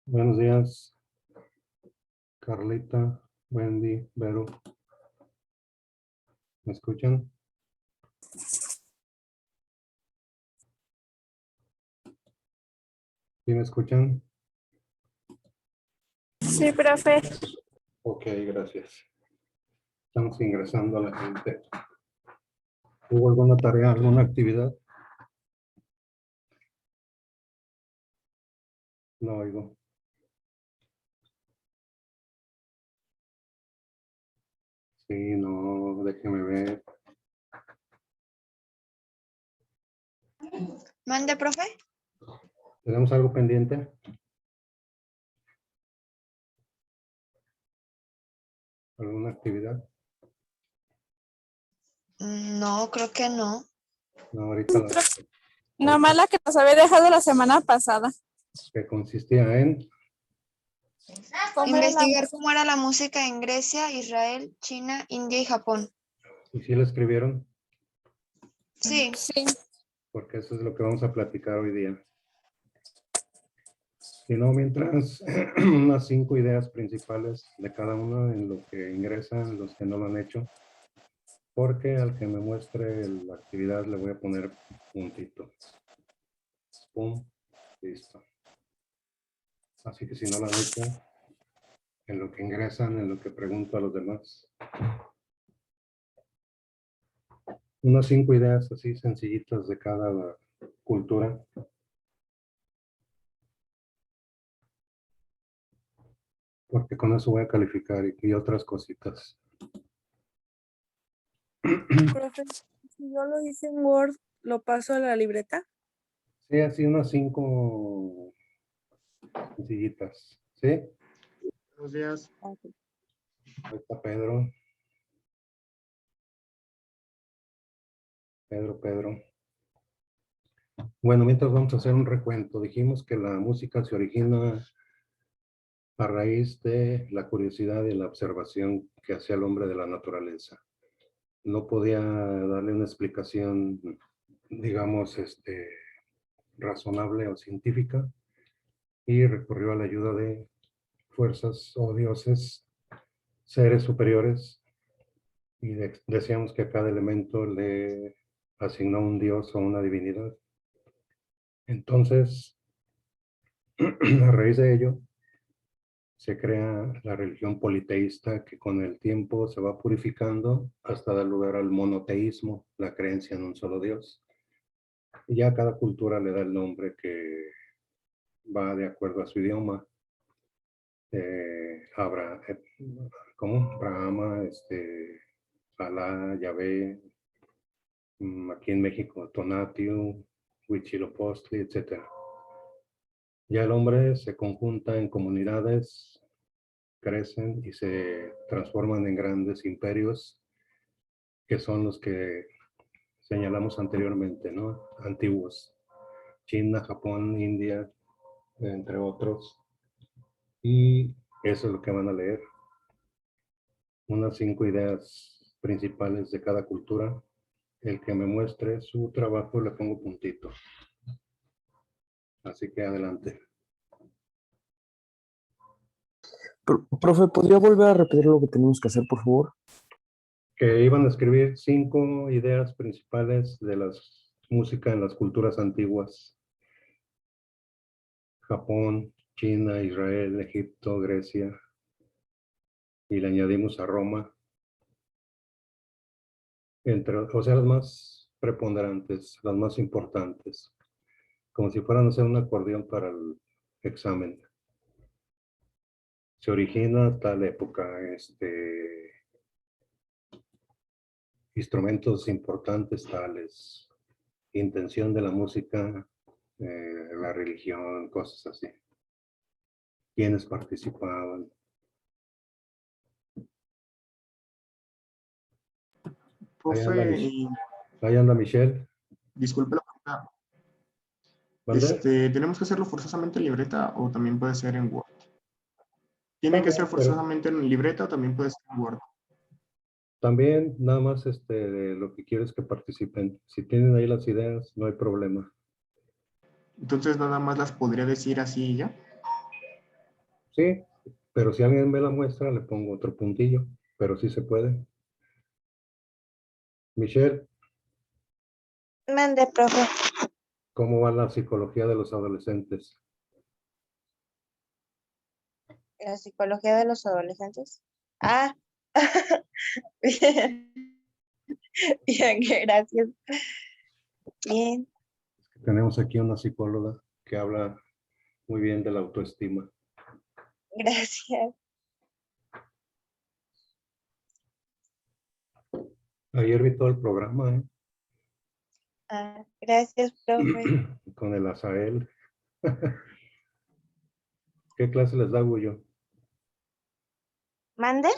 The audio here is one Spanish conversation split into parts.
Buenos días, Carlita, Wendy, Vero. ¿Me escuchan? ¿Sí me escuchan? Sí, profe. Ok, gracias. Estamos ingresando a la gente. ¿Hubo alguna tarea, alguna actividad? No oigo. Sí, no, déjeme ver. Mande, profe. ¿Tenemos algo pendiente? ¿Alguna actividad? No, creo que no. No, ahorita la Nomás la que nos había dejado la semana pasada. que consistía en ¿Cómo era la Investigar música? cómo era la música en Grecia, Israel, China, India y Japón. ¿y si lo escribieron? Sí. Sí. Porque eso es lo que vamos a platicar hoy día. Si no, mientras unas 5 ideas principales de cada uno en lo que ingresan, los que no lo han hecho, porque al que me muestre la actividad le voy a poner puntito. Pum, listo. Así que si no lo han hecho, en lo que ingresan, en lo que pregunto a los demás. Unas 5 ideas así sencillitas de cada cultura. Porque con eso voy a calificar y otras cositas. Profe, si yo lo hice en Word, ¿lo paso a la libreta? Sí, así unas 5 sencillitas. ¿Sí? Buenos días. Ok. Ahí está Pedro. Pedro. Bueno, mientras vamos a hacer un recuento. Dijimos que la música se origina a raíz de la curiosidad y la observación que hacía el hombre de la naturaleza. No podía darle una explicación, digamos, razonable o científica, y recurrió a la ayuda de fuerzas o dioses, seres superiores, y decíamos que a cada elemento le asignó un dios o una divinidad. Entonces, a raíz de ello, se crea la religión politeísta, que con el tiempo se va purificando hasta dar lugar al monoteísmo, la creencia en un solo Dios. Y ya cada cultura le da el nombre que va de acuerdo a su idioma. ¿Cómo? Brahma, Alá, Yahvé, aquí en México, Tonatiuh, Huitzilopochtli, etc. Ya el hombre se conjunta en comunidades, crecen y se transforman en grandes imperios, que son los que señalamos anteriormente, ¿no? Antiguos. China, Japón, India, entre otros. Y eso es lo que van a leer. Unas 5 ideas principales de cada cultura. El que me muestre su trabajo le pongo puntito. Así que adelante. Profe, ¿podría volver a repetir lo que tenemos que hacer, por favor? Que iban a escribir 5 ideas principales de la música en las culturas antiguas. Japón, China, Israel, Egipto, Grecia. Y le añadimos a Roma. O sea, las más preponderantes, las más importantes. Como si fueran a hacer un acordeón para el examen. Se origina tal época, instrumentos importantes tales, intención de la música, la religión, cosas así. ¿Quiénes participaban? Profe, Ahí anda Michelle. disculpe la pregunta. ¿Mande? ¿Tenemos que hacerlo forzosamente en libreta o también puede ser en Word? ¿Tiene que ser forzosamente en libreta o también puede ser en Word? También nada más lo que quiero es que participen. Si tienen ahí las ideas, no hay problema. Entonces nada más las podría decir así y ya. Sí, pero si alguien ve la muestra, le pongo otro puntillo, pero sí se puede. Michelle, Mande, profe. ¿cómo va la psicología de los adolescentes? La psicología de los adolescentes. Ah, bien, bien, gracias. Bien, Tenemos aquí una psicóloga que habla muy bien de la autoestima. gracias. Ayer vi todo el programa, ¿eh? Ah, gracias, profe. Con el Azael. ¿Qué clase les da Gullo? ¿Mande?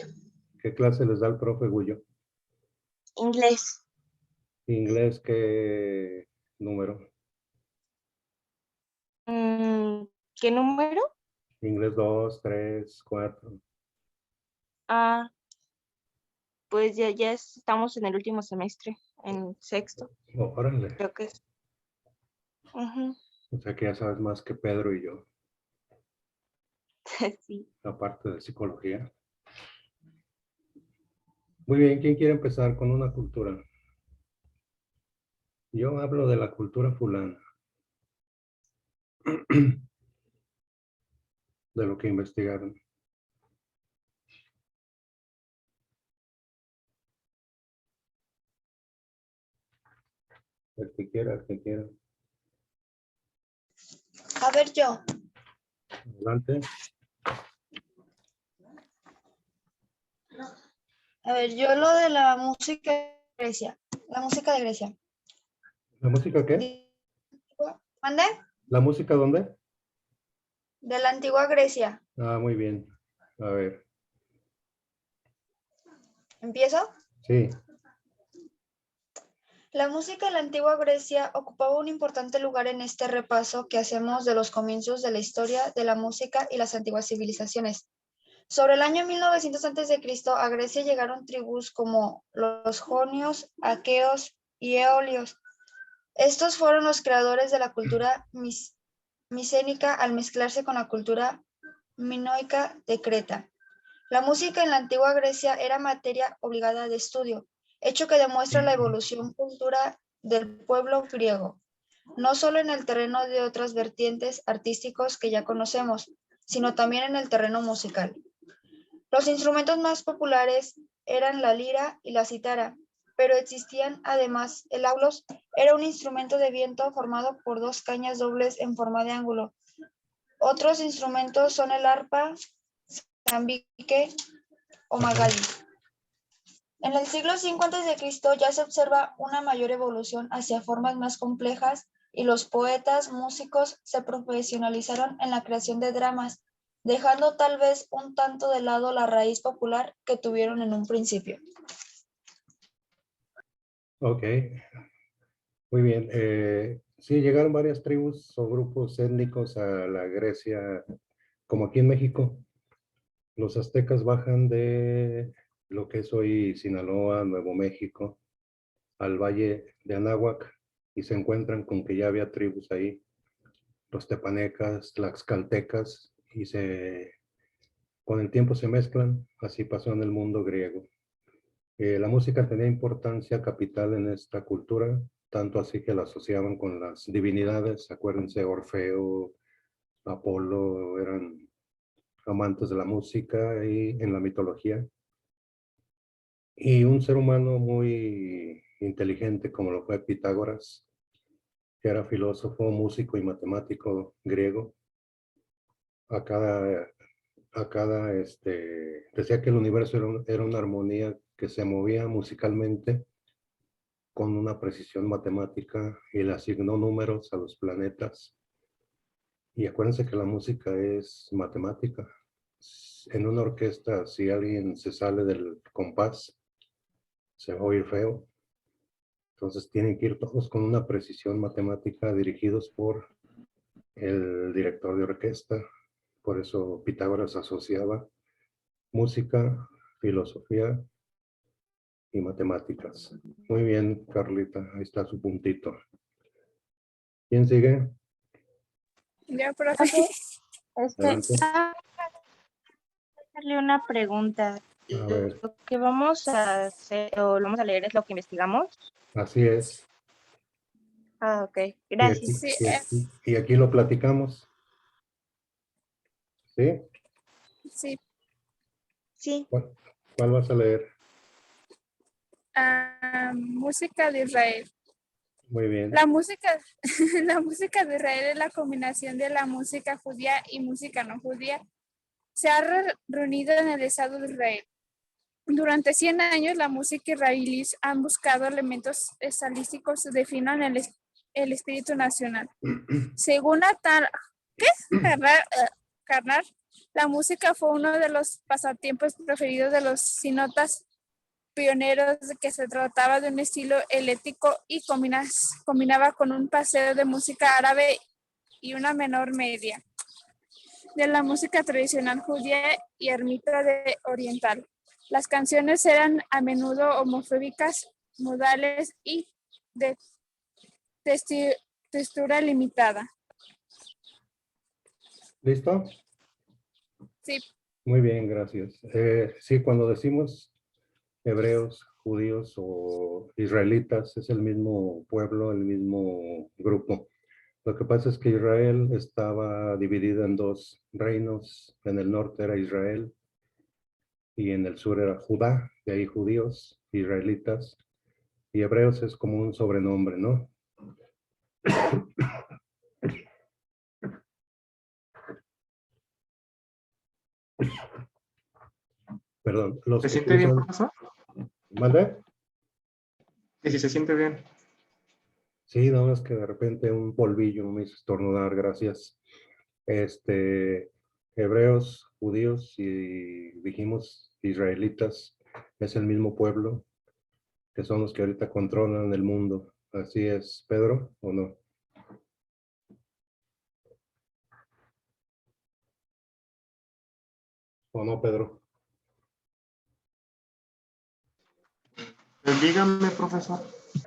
¿Qué clase les da el profe Gullo? Inglés. Inglés, ¿qué número? Mm, ¿qué número? Inglés 2, 3, 4. Ah, pues ya estamos en el último semestre, en sexto, Órale. creo que es. Ujú. O sea que ya sabes más que Pedro y yo, Sí. aparte de psicología. Muy bien, ¿quién quiere empezar con una cultura? Yo hablo de la cultura fulana, de lo que investigaron. El que quiera, el que quiera. A ver, yo. Adelante. A ver, yo lo de la música de Grecia. La música de Grecia. ¿La música qué? ¿Mande? ¿La música dónde? De la antigua Grecia. Ah, muy bien. A ver, ¿Empiezo? sí. La música de la antigua Grecia ocupaba un importante lugar en este repaso que hacemos de los comienzos de la historia de la música y las antiguas civilizaciones. Sobre el año 1900 a.C., a Grecia llegaron tribus como los jonios, aqueos y eolios. Estos fueron los creadores de la cultura micénica al mezclarse con la cultura minoica de Creta. La música en la antigua Grecia era materia obligada de estudio, hecho que demuestra la evolución cultural del pueblo griego, no solo en el terreno de otras vertientes artísticos que ya conocemos, sino también en el terreno musical. Los instrumentos más populares eran la lira y la cítara, pero existían además el aulos, era un instrumento de viento formado por dos cañas dobles en forma de ángulo. Otros instrumentos son el arpa, zambique o magali. En el siglo V a.C. ya se observa una mayor evolución hacia formas más complejas y los poetas, músicos se profesionalizaron en la creación de dramas, dejando tal vez un tanto de lado la raíz popular que tuvieron en un principio. Ok, muy bien. Sí, llegaron varias tribus o grupos étnicos a la Grecia, como aquí en México. Los aztecas bajan de lo que es hoy Sinaloa, Nuevo México, al valle de Anáhuac y se encuentran con que ya había tribus ahí, los tepanecas, tlaxcaltecas, y con el tiempo se mezclan. Así pasó en el mundo griego. La música tenía importancia capital en esta cultura, tanto así que la asociaban con las divinidades. Acuérdense, Orfeo, Apolo, eran amantes de la música y en la mitología. Y un ser humano muy inteligente como lo fue Pitágoras, que era filósofo, músico y matemático griego, a cada decía que el universo era una armonía que se movía musicalmente con una precisión matemática y le asignó números a los planetas. Y acuérdense que la música es matemática. En una orquesta, si alguien se sale del compás, se va a oír feo. Entonces tienen que ir todos con una precisión matemática dirigidos por el director de orquesta. Por eso Pitágoras asociaba música, filosofía y matemáticas. Muy bien, Carlita, ahí está su puntito. ¿Quién sigue? Ya, profe. Este, Adelante. hacerle una pregunta. A ver, Lo que vamos a hacer o lo vamos a leer es lo que investigamos. así es. Ah, ok. Y aquí, Gracias. Sí, y aquí lo platicamos. ¿Sí? sí. Sí. ¿Cuál vas a leer? Música de Israel. Muy bien. La música, la música de Israel es la combinación de la música judía y música no judía. Se ha reunido en el Estado de Israel. Durante 100 años, la música israelí han buscado elementos estilísticos que definan el espíritu nacional. Según Karnar, la música fue uno de los pasatiempos preferidos de los sinotas pioneros, de que se trataba de un estilo ecléctico y combinaba con un paseo de música árabe y una menor media de la música tradicional judía y ermita oriental. Las canciones eran a menudo homofóbicas, modales y de textura limitada. ¿Listo? Sí, Muy bien, gracias. Sí, cuando decimos hebreos, judíos o israelitas, es el mismo pueblo, el mismo grupo. Lo que pasa es que Israel estaba dividido en dos reinos. En el norte era Israel y en el sur era Judá, de ahí judíos, israelitas. Y hebreos es como un sobrenombre, ¿no? Perdón, los ¿Se que siente bien, usan... profesor? ¿Mande? Sí, sí, se siente bien. Sí, no, es que de repente un polvillo me hizo estornudar, gracias. Hebreos, judíos y dijimos israelitas, es el mismo pueblo, que son los que ahorita controlan el mundo. Así es, Pedro, ¿o no? ¿O no, Pedro? Dígame, profesor.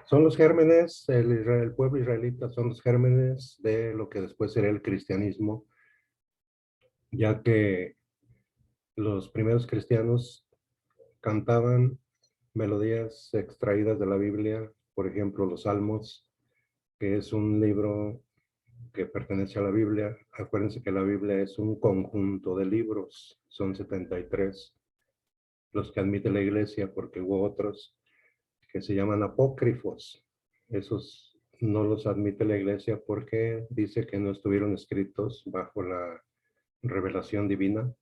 Son los gérmenes, el pueblo israelita son los gérmenes de lo que después sería el cristianismo, ya que los primeros cristianos cantaban melodías extraídas de la Biblia, por ejemplo, los Salmos, que es un libro que pertenece a la Biblia. Acuérdense que la Biblia es un conjunto de libros, son 73 los que admite la iglesia, porque hubo otros que se llaman apócrifos. Esos no los admite la iglesia porque dice que no estuvieron escritos bajo la revelación divina.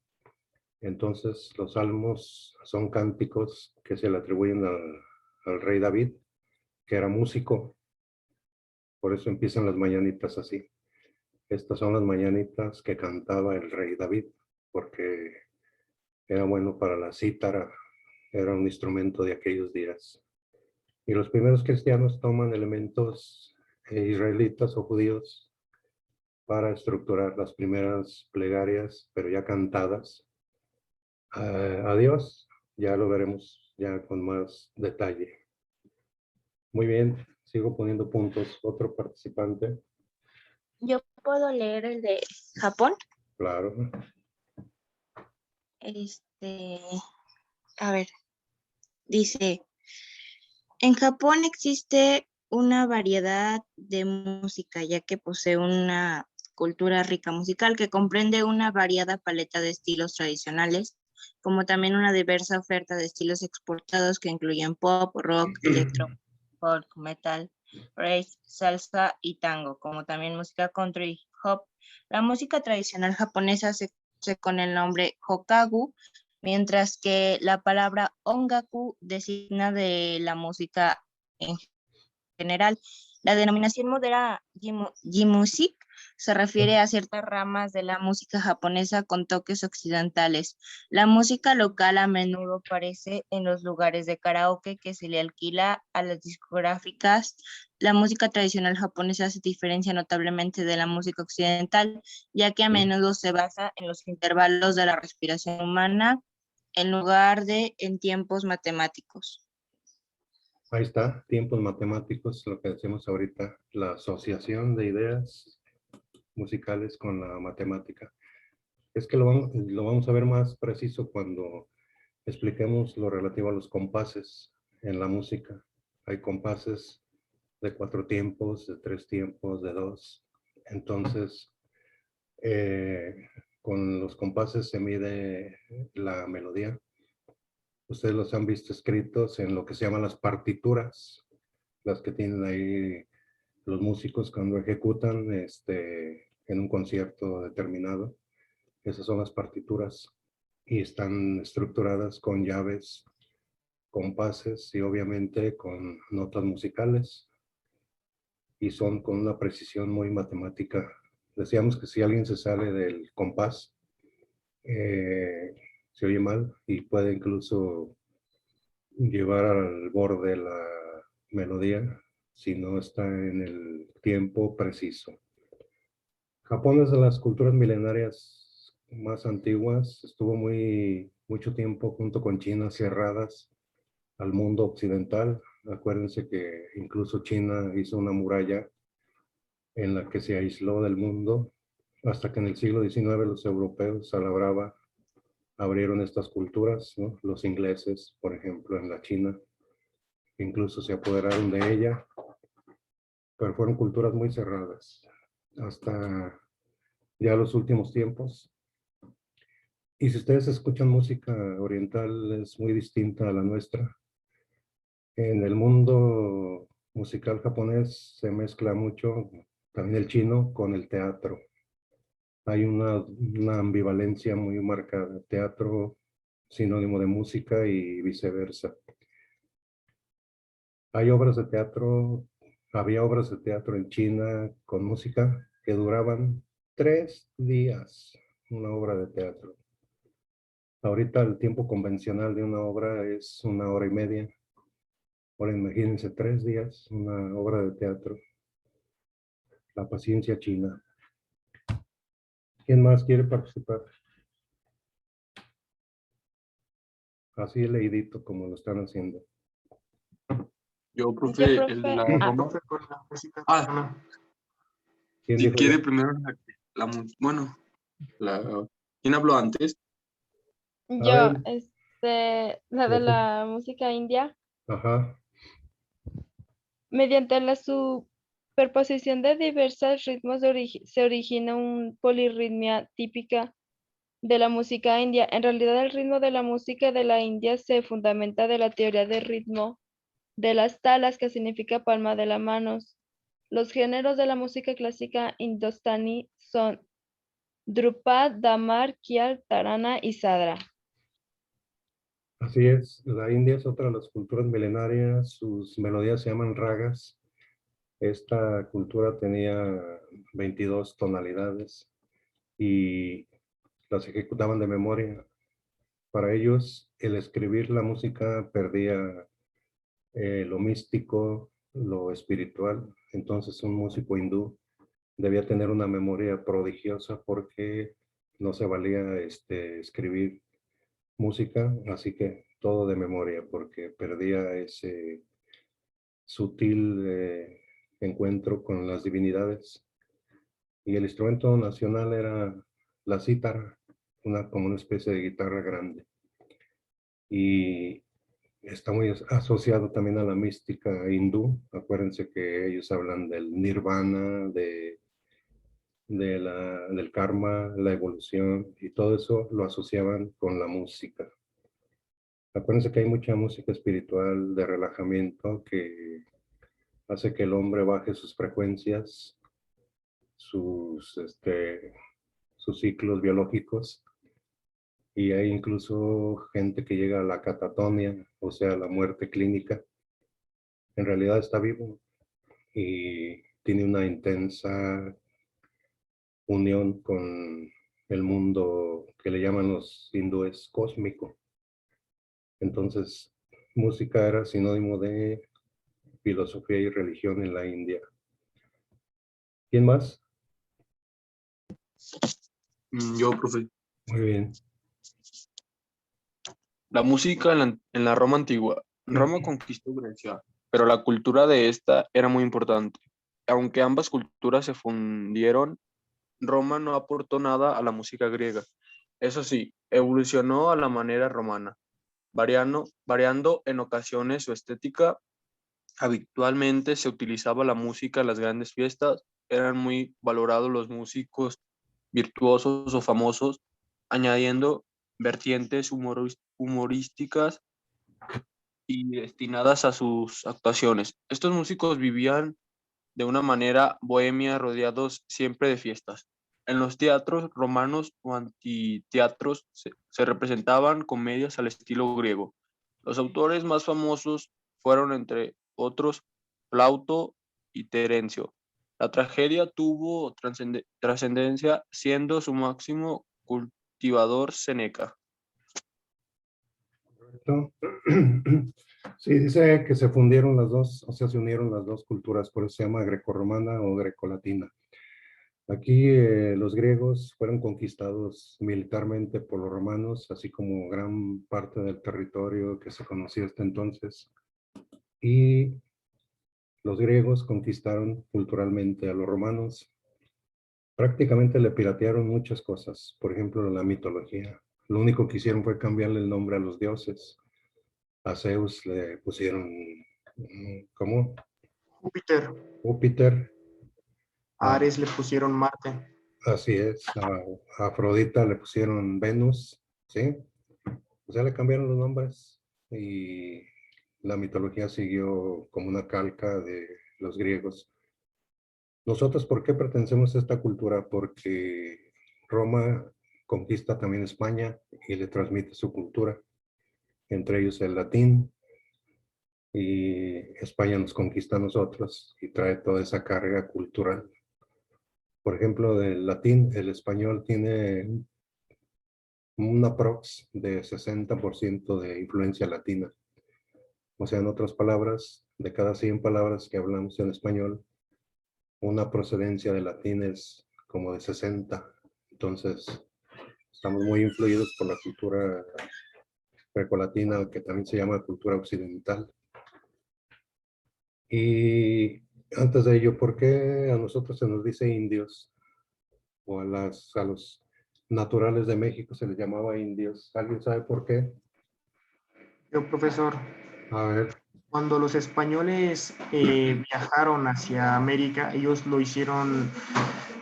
Entonces, los salmos son cánticos que se le atribuyen al rey David, que era músico. Por eso empiezan las mañanitas así. Estas son las mañanitas que cantaba el rey David, porque era bueno para la cítara, era un instrumento de aquellos días. Y los primeros cristianos toman elementos israelitas o judíos para estructurar las primeras plegarias, pero ya cantadas, a Dios. Ya lo veremos ya con más detalle. Muy bien, sigo poniendo puntos. Otro participante, Yo puedo leer el de Japón. claro. A ver, dice, en Japón existe una variedad de música, ya que posee una cultura rica musical que comprende una variada paleta de estilos tradicionales, como también una diversa oferta de estilos exportados que incluyen pop, rock, electro, folk, metal, rave, salsa y tango, como también música country, hip hop. La música tradicional japonesa se conoce con el nombre Hokagu, mientras que la palabra ongaku designa de la música en general. La denominación moderna J-Music se refiere a ciertas ramas de la música japonesa con toques occidentales. La música local a menudo aparece en los lugares de karaoke que se le alquila a las discográficas. La música tradicional japonesa se diferencia notablemente de la música occidental, ya que a menudo se basa en los intervalos de la respiración humana en lugar de en tiempos matemáticos. Ahí está, tiempos matemáticos, lo que decimos ahorita, la asociación de ideas musicales con la matemática. Es que lo vamos a ver más preciso cuando expliquemos lo relativo a los compases en la música. Hay compases de 4 tiempos, de 3 tiempos, de 2. Entonces, con los compases se mide la melodía. Ustedes los han visto escritos en lo que se llaman las partituras, las que tienen ahí los músicos cuando ejecutan en un concierto determinado. Esas son las partituras y están estructuradas con llaves, compases y obviamente con notas musicales y son con una precisión muy matemática. Decíamos que si alguien se sale del compás, se oye mal y puede incluso llevar al borde la melodía si no está en el tiempo preciso. Japón es de las culturas milenarias más antiguas, estuvo mucho tiempo junto con China cerradas al mundo occidental. Acuérdense que incluso China hizo una muralla en la que se aisló del mundo hasta que en el siglo XIX los europeos a la brava abrieron estas culturas, ¿no? Los ingleses, por ejemplo, en la China, incluso se apoderaron de ella, pero fueron culturas muy cerradas hasta ya los últimos tiempos. Y si ustedes escuchan música oriental, es muy distinta a la nuestra. En el mundo musical japonés se mezcla mucho también el chino con el teatro. Hay una ambivalencia muy marcada. Teatro, sinónimo de música y viceversa. Había obras de teatro en China con música que duraban 3 días, una obra de teatro. Ahorita el tiempo convencional de una obra es 1 hora y media. Ahora imagínense 3 días, una obra de teatro. La paciencia china. ¿Quién más quiere participar? Así leidito como lo están haciendo. Yo, profe, el de la Roma. Profe, con la música Ah. peruana. ¿Quién Si dijo quiere ya? primero ¿quién habló antes? Yo, ver. la de Profe. la música india, Ajá. mediante la superposición de diversos ritmos se origina una polirritmia típica de la música india. En realidad, el ritmo de la música de la India se fundamenta de la teoría del ritmo de las talas, que significa palma de las manos. Los géneros de la música clásica indostaní son Drupad, Damar, Khyal, Tarana y Sadra. Así es, la India es otra de las culturas milenarias, sus melodías se llaman ragas. Esta cultura tenía 22 tonalidades y las ejecutaban de memoria. Para ellos, el escribir la música perdía lo místico, lo espiritual. Entonces, un músico hindú debía tener una memoria prodigiosa porque no se valía escribir música, así que todo de memoria, porque perdía ese sutil encuentro con las divinidades. Y el instrumento nacional era la cítara, como una especie de guitarra grande. Y está muy asociado también a la mística hindú. Acuérdense que ellos hablan del nirvana, del karma, la evolución, y todo eso lo asociaban con la música. Acuérdense que hay mucha música espiritual de relajamiento que hace que el hombre baje sus frecuencias, sus ciclos biológicos, y hay incluso gente que llega a la catatonia, o sea, la muerte clínica. En realidad está vivo y tiene una intensa unión con el mundo que le llaman los hindúes cósmico. Entonces, música era sinónimo de filosofía y religión en la India. ¿Quién más? Yo, profe. Muy bien. La música en la Roma antigua. Roma conquistó Grecia, pero la cultura de esta era muy importante. Aunque ambas culturas se fundieron, Roma no aportó nada a la música griega. Eso sí, evolucionó a la manera romana, variando en ocasiones su estética. Habitualmente se utilizaba la música en las grandes fiestas, eran muy valorados los músicos virtuosos o famosos, añadiendo vertientes humorísticas y destinadas a sus actuaciones. Estos músicos vivían de una manera bohemia, rodeados siempre de fiestas. En los teatros romanos o anfiteatros se representaban comedias al estilo griego. Los autores más famosos fueron, entre otros, Plauto y Terencio. La tragedia tuvo trascendencia, siendo su máximo cultivador Séneca. ¿no? Sí, dice que se fundieron las dos, o sea, se unieron las dos culturas, por eso se llama grecorromana o grecolatina. Aquí los griegos fueron conquistados militarmente por los romanos, así como gran parte del territorio que se conocía hasta entonces. Y los griegos conquistaron culturalmente a los romanos. Prácticamente le piratearon muchas cosas, por ejemplo, la mitología. Lo único que hicieron fue cambiarle el nombre a los dioses. A Zeus le pusieron, ¿cómo? Júpiter. Júpiter. A Ares le pusieron Marte. Así es. A Afrodita le pusieron Venus, ¿sí? O sea, le cambiaron los nombres y la mitología siguió como una calca de los griegos. Nosotros, ¿por qué pertenecemos a esta cultura? Porque Roma conquista también España y le transmite su cultura, entre ellos el latín, y España nos conquista a nosotros y trae toda esa carga cultural. Por ejemplo, del latín, el español tiene un aprox de 60% de influencia latina. O sea, en otras palabras, de cada 100 palabras que hablamos en español, una procedencia de latín es como de 60. Entonces, estamos muy influidos por la cultura grecolatina, que también se llama cultura occidental. Y antes de ello, ¿por qué a nosotros se nos dice indios? O a los naturales de México se les llamaba indios. ¿Alguien sabe por qué? Yo, profesor, A ver. cuando los españoles viajaron hacia América, ellos lo hicieron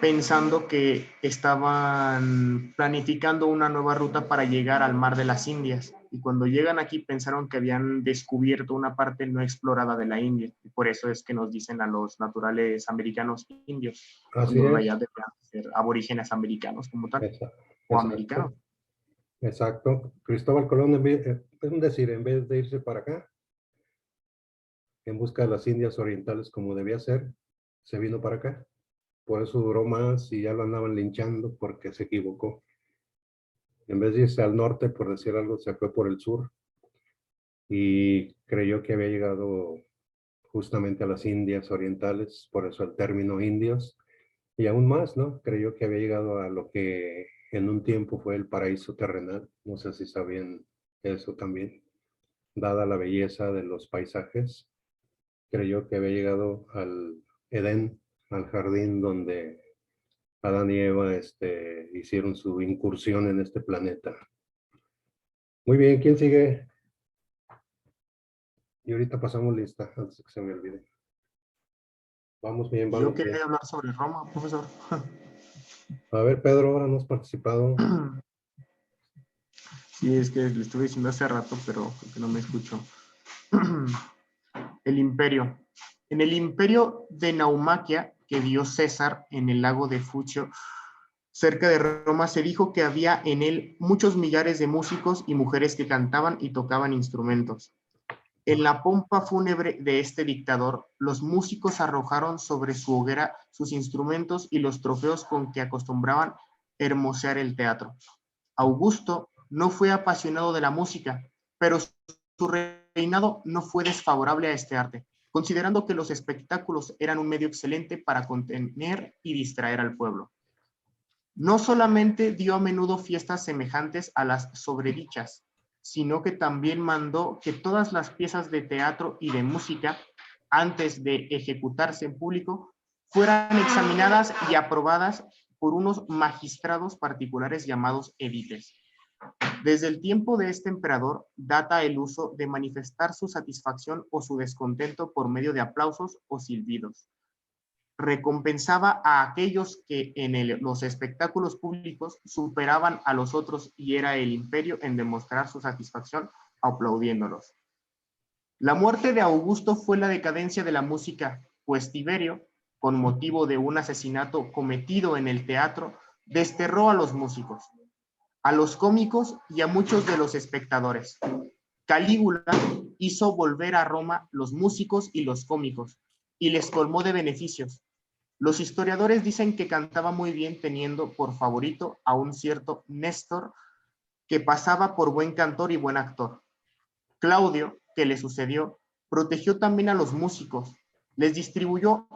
pensando que estaban planificando una nueva ruta para llegar al mar de las Indias. Y cuando llegan aquí pensaron que habían descubierto una parte no explorada de la India. Y por eso es que nos dicen a los naturales americanos indios. Así cuando en es. realidad deberían ser aborígenes americanos como tal. O americanos. Exacto. Cristóbal Colón, es decir, en vez de irse para acá, en busca de las Indias Orientales como debía ser, se vino para acá. Por eso duró más y ya lo andaban linchando porque se equivocó. En vez de irse al norte, por decir algo, se fue por el sur y creyó que había llegado justamente a las Indias Orientales, por eso el término indios. Y aún más, ¿no? Creyó que había llegado a lo que en un tiempo fue el paraíso terrenal. No sé si sabían eso también. Dada la belleza de los paisajes, creyó que había llegado al Edén, al jardín donde Adán y Eva hicieron su incursión en este planeta. Muy bien, ¿quién sigue? Y ahorita pasamos lista, antes de que se me olvide. Vamos bien, vamos Yo quería bien. hablar sobre Roma, profesor. A ver, Pedro, ahora no has participado. Sí, es que le estuve diciendo hace rato, pero creo que no me escuchó. El imperio. En el imperio de Naumaquia que dio César en el lago de Fucio, cerca de Roma, se dijo que había en él muchos millares de músicos y mujeres que cantaban y tocaban instrumentos. En la pompa fúnebre de este dictador, los músicos arrojaron sobre su hoguera sus instrumentos y los trofeos con que acostumbraban hermosear el teatro. Augusto no fue apasionado de la música, pero su reinado no fue desfavorable a este arte, considerando que los espectáculos eran un medio excelente para contener y distraer al pueblo. No solamente dio a menudo fiestas semejantes a las sobredichas, sino que también mandó que todas las piezas de teatro y de música, antes de ejecutarse en público, fueran examinadas y aprobadas por unos magistrados particulares llamados ediles. Desde el tiempo de este emperador data el uso de manifestar su satisfacción o su descontento por medio de aplausos o silbidos. Recompensaba a aquellos que en los espectáculos públicos superaban a los otros y era el imperio en demostrar su satisfacción aplaudiéndolos. La muerte de Augusto fue la decadencia de la música, pues Tiberio, con motivo de un asesinato cometido en el teatro, desterró a los músicos, a los cómicos y a muchos de los espectadores. Calígula hizo volver a Roma los músicos y los cómicos, y les colmó de beneficios. Los historiadores dicen que cantaba muy bien teniendo por favorito a un cierto Néstor, que pasaba por buen cantor y buen actor. Claudio, que le sucedió, protegió también a los músicos, les distribuyó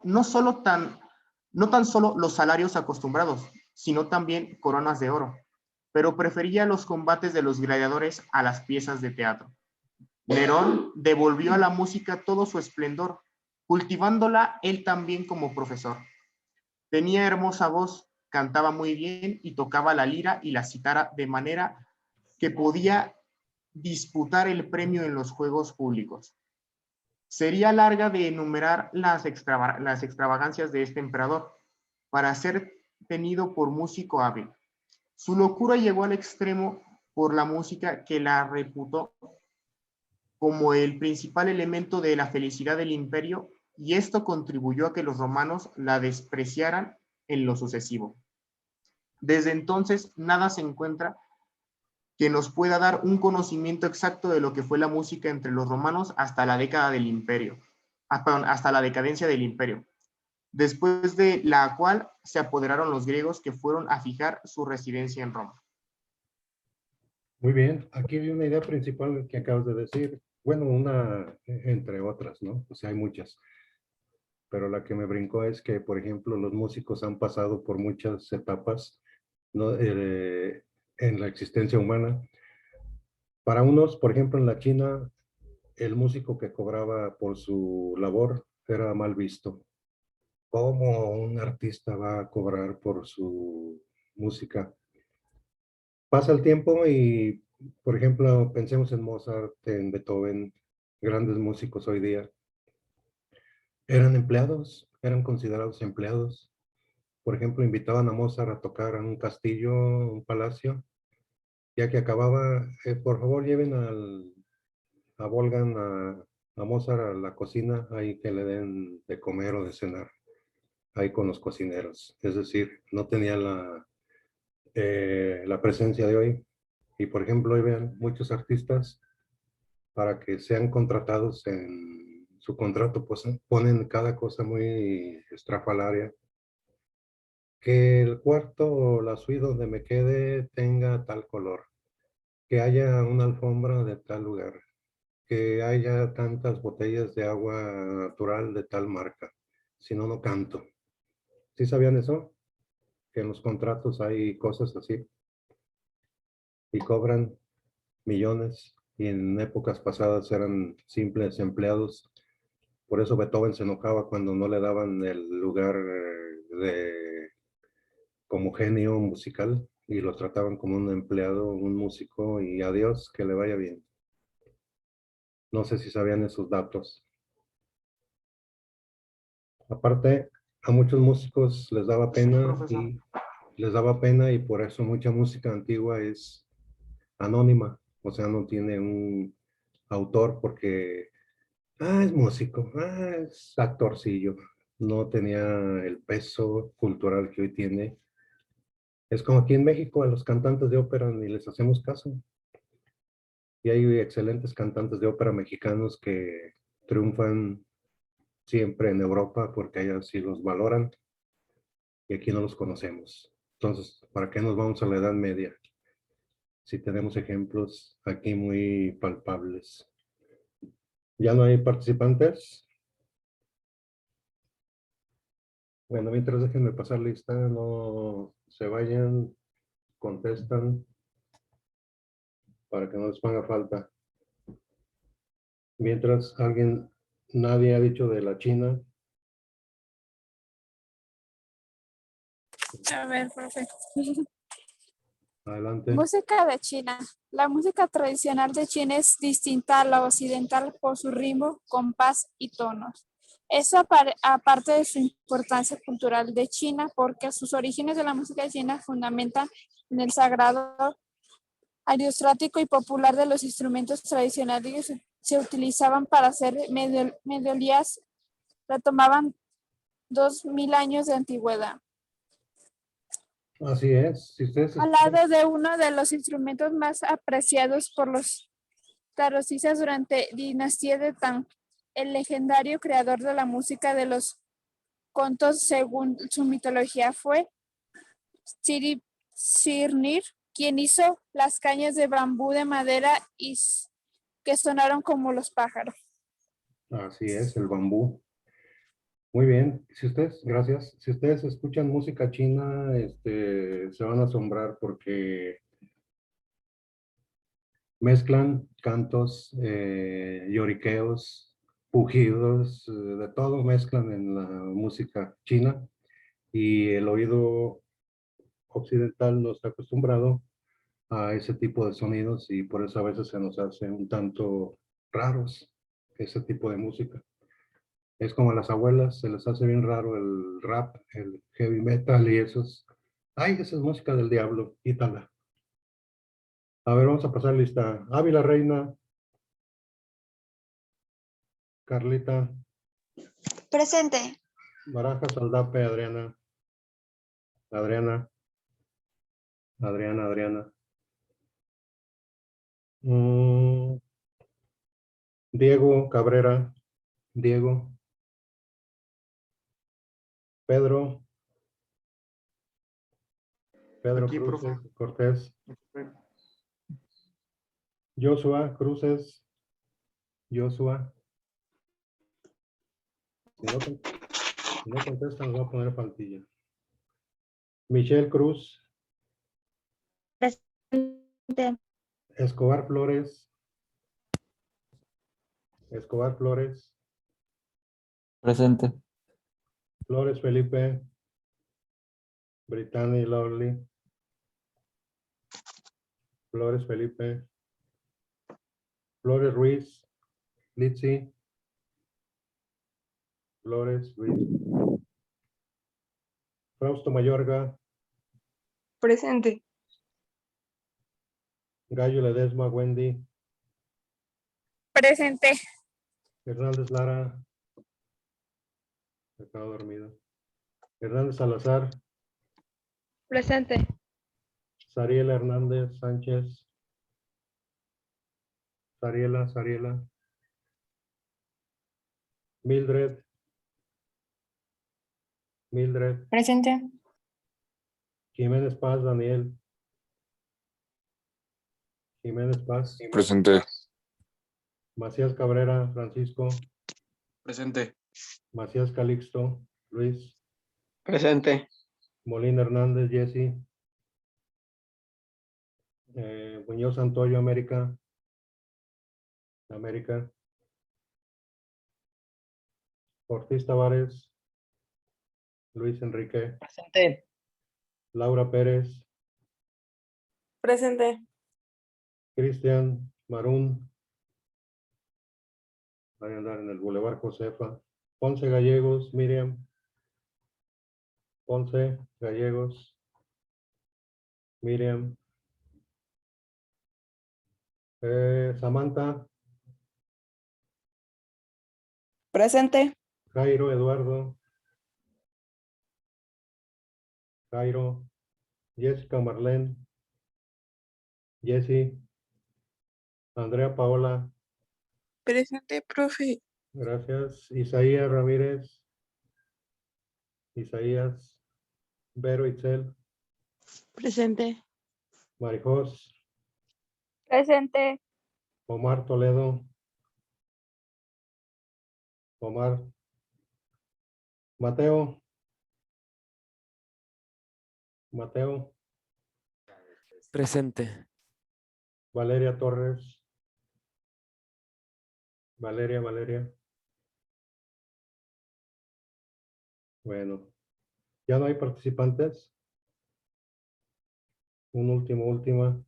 no tan solo los salarios acostumbrados, sino también coronas de oro, pero prefería los combates de los gladiadores a las piezas de teatro. Nerón devolvió a la música todo su esplendor, cultivándola él también como profesor. Tenía hermosa voz, cantaba muy bien y tocaba la lira y la cítara de manera que podía disputar el premio en los juegos públicos. Sería larga de enumerar las extravagancias de este emperador para ser tenido por músico hábil. Su locura llegó al extremo por la música que la reputó como el principal elemento de la felicidad del imperio, y esto contribuyó a que los romanos la despreciaran en lo sucesivo. Desde entonces, nada se encuentra que nos pueda dar un conocimiento exacto de lo que fue la música entre los romanos hasta la década del imperio, hasta la decadencia del imperio, después de la cual se apoderaron los griegos, que fueron a fijar su residencia en Roma. Muy bien, aquí hay una idea principal que acabas de decir. Bueno, una entre otras, ¿no? O sea, hay muchas. Pero la que me brincó es que, por ejemplo, los músicos han pasado por muchas etapas, ¿no? En la existencia humana. Para unos, por ejemplo, en la China, el músico que cobraba por su labor era mal visto. ¿Cómo un artista va a cobrar por su música? Pasa el tiempo y, por ejemplo, pensemos en Mozart, en Beethoven, grandes músicos hoy día. Eran empleados, eran considerados empleados. Por ejemplo, invitaban a Mozart a tocar en un castillo, un palacio. Ya que acababa, por favor lleven a Wolfgang, a Mozart a la cocina, ahí que le den de comer o de cenar, ahí con los cocineros. Es decir, no tenía la presencia de hoy. Y por ejemplo, hoy vean, muchos artistas, para que sean contratados en su contrato, pues ponen cada cosa muy estrafalaria. Que el cuarto o la suite donde me quede tenga tal color, que haya una alfombra de tal lugar, que haya tantas botellas de agua natural de tal marca, si no, no canto. ¿Sí sabían eso? Que en los contratos hay cosas así y cobran millones y en épocas pasadas eran simples empleados. Por eso Beethoven se enojaba cuando no le daban el lugar como genio musical y lo trataban como un empleado, un músico y adiós, que le vaya bien. No sé si sabían esos datos. Aparte, a muchos músicos les daba pena y por eso mucha música antigua es anónima, o sea, no tiene un autor porque, es músico, es actorcillo, no tenía el peso cultural que hoy tiene. Es como aquí en México a los cantantes de ópera ni les hacemos caso. Y hay excelentes cantantes de ópera mexicanos que triunfan siempre en Europa porque allá sí los valoran y aquí no los conocemos. Entonces, ¿para qué nos vamos a la Edad Media si tenemos ejemplos aquí muy palpables? ¿Ya no hay participantes? Bueno, mientras déjenme pasar lista, no se vayan, contestan para que no les ponga falta. Mientras nadie ha dicho de la China. A ver, profe. Adelante. Música de China. La música tradicional de China es distinta a la occidental por su ritmo, compás y tonos. Eso aparte de su importancia cultural de China, porque sus orígenes de la música de China fundamentan en el sagrado, aristocrático y popular de los instrumentos tradicionales que se utilizaban para hacer melodías, retomaban 2000 años de antigüedad. Así es. Si ustedes Al lado de uno de los instrumentos más apreciados por los taoístas durante dinastía de Tang, el legendario creador de la música de los contos según su mitología fue Sirnir, quien hizo las cañas de bambú de madera y que sonaron como los pájaros. Así es, el bambú. Muy bien. Si ustedes, gracias. Si ustedes escuchan música china, se van a asombrar porque mezclan cantos, lloriqueos, pujidos, de todo mezclan en la música china y el oído occidental no está acostumbrado a ese tipo de sonidos y por eso a veces se nos hace un tanto raros ese tipo de música. Es como a las abuelas, se les hace bien raro el rap, el heavy metal y esos. Ay, esa es música del diablo, quítala. A ver, vamos a pasar lista. Ávila Reina. Carlita. Presente. Barajas Aldape, Adriana. Adriana. Adriana. Diego Cabrera. Diego. Pedro. Pedro Aquí, Cruces profe. Cortés. Joshua Cruces. Joshua. Si no contestan, voy a poner faltilla. Michelle Cruz. Presente. Escobar Flores. Escobar Flores. Presente. Flores Felipe. Brittany Lovely. Flores Felipe. Flores Ruiz. Litzy. Flores Ruiz. Frausto Mayorga. Presente. Gallo Ledesma Wendy. Presente. Hernández Lara. Se quedó dormido. Hernández Salazar. Presente. Sariela Hernández Sánchez. Sariela. Mildred. Presente. Jiménez Paz Daniel. Jiménez Paz. Presente. Macías Cabrera Francisco. Presente. Macías Calixto Luis. Presente. Molina Hernández Jesse. Muñoz Antonio América. Ortiz Tavares. Luis Enrique. Presente. Laura Pérez. Presente. Cristian Marún. Van a andar en el Boulevard Josefa. Ponce Gallegos, Miriam. Ponce Gallegos. Miriam. Samantha. Presente. Jairo Eduardo. Jairo. Jessica Marlene. Jessie. Andrea Paola. Presente, profe. Gracias. Isaías Ramírez. Isaías. Vero Itzel. Presente. Marijos. Presente. Omar Toledo. Omar. Mateo. Presente. Valeria Torres. Valeria. Bueno, ya no hay participantes. última.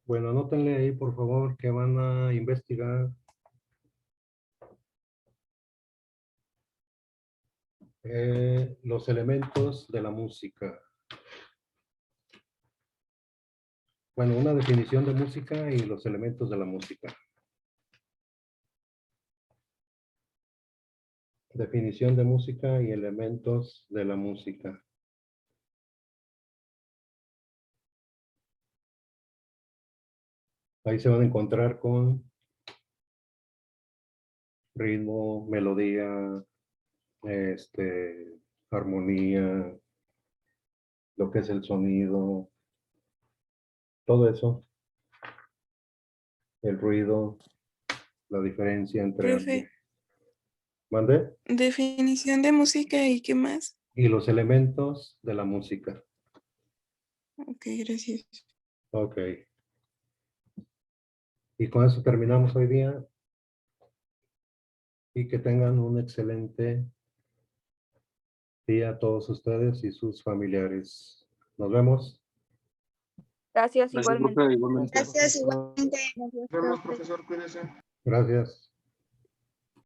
Bueno, anótenle ahí, por favor, que van a investigar. Los elementos de la música. Bueno, una definición de música y los elementos de la música. Definición de música y elementos de la música. Ahí se van a encontrar con ritmo, melodía, armonía, lo que es el sonido, todo eso, el ruido, la diferencia entre... Profe. ¿Mande? Definición de música y qué más. Y los elementos de la música. Ok, gracias. Ok. Y con eso terminamos hoy día. Y que tengan un excelente día a todos ustedes y sus familiares. Nos vemos. Gracias, Gracias, igualmente. profe, igualmente. Gracias, igualmente. Nos vemos, profesor, cuídese. Gracias.